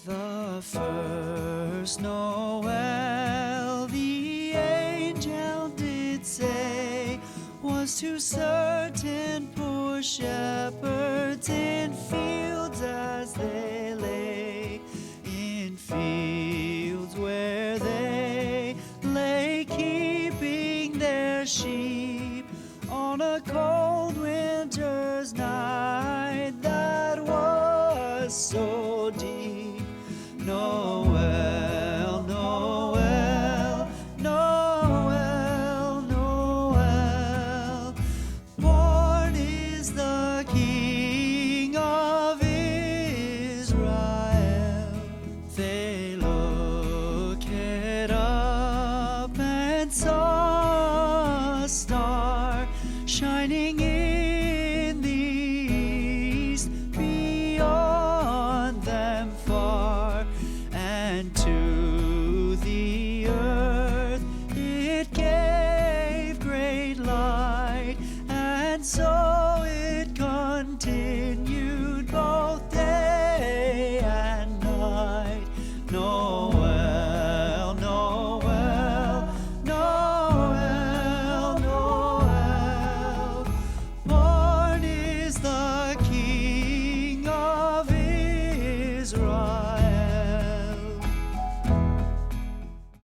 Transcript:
The first Noel, the angel did say, was to certain poor shepherds in fields as they lay, in fields where they lay keeping their sheep on a cold winter's night that was so deep. Noel, Noel, Noel, Noel, born is the King of Israel. They looked up and saw a star shining